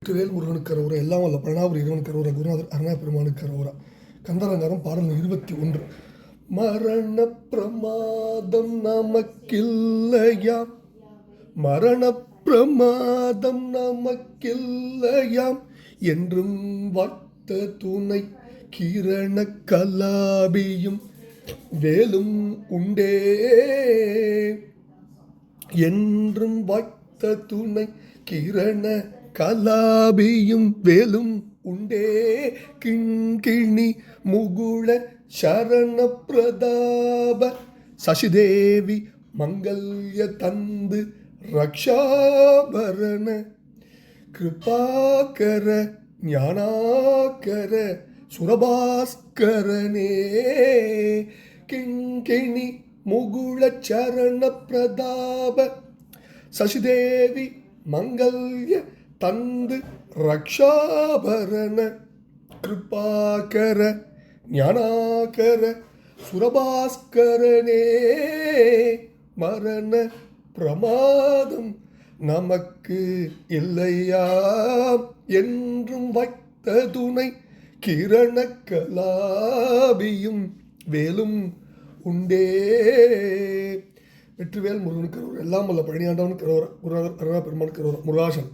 வெற்றிவேல் முருகனுக்கு அரோரா, எல்லாம் வல்ல பழனாபுரி இறைவனுக்கு அரோரா, குருநாதர் அருணா பெருமானுக்கு அரோரா. கந்தரங்காரம் பாடல் 21. மரண பிரமாதம் நமக்கில்லையாம், மரண பிரமாதம் நமக்கில்லையாம், என்றும் வாய்த்த துணை கிரண கலாபியும் வேலும் உண்டே, என்றும் வாய்த்த துணை கிரண கலாபியும் வேலும் உண்டே. கிண்கிணி முகுள சரண பிரதாப சசிதேவி மங்கல்ய தந்து ரக்ஷாபரண கிருபாகர ஞானாகர சுரபாஸ்கரனே. கிண்கிணி முகுள சரண பிரதாப சசிதேவி மங்கல்ய தந்து ரக்ஷாபரண கிருபாகர ஞானாகர சுரபாஸ்கரனே. மரண பிரமாதம் நமக்கு இல்லையாம், என்றும் வைத்த துணை கிரண கலாபியும் வேலும் உண்டே. வெற்றிவேல் முருகனுக்கு அரோரா, எல்லாம் வல்ல பழனியாண்டவனுக்கு அரோரா, குருநாதர் அருணா பெருமானுக்கு அரோரா. முருகாசன்.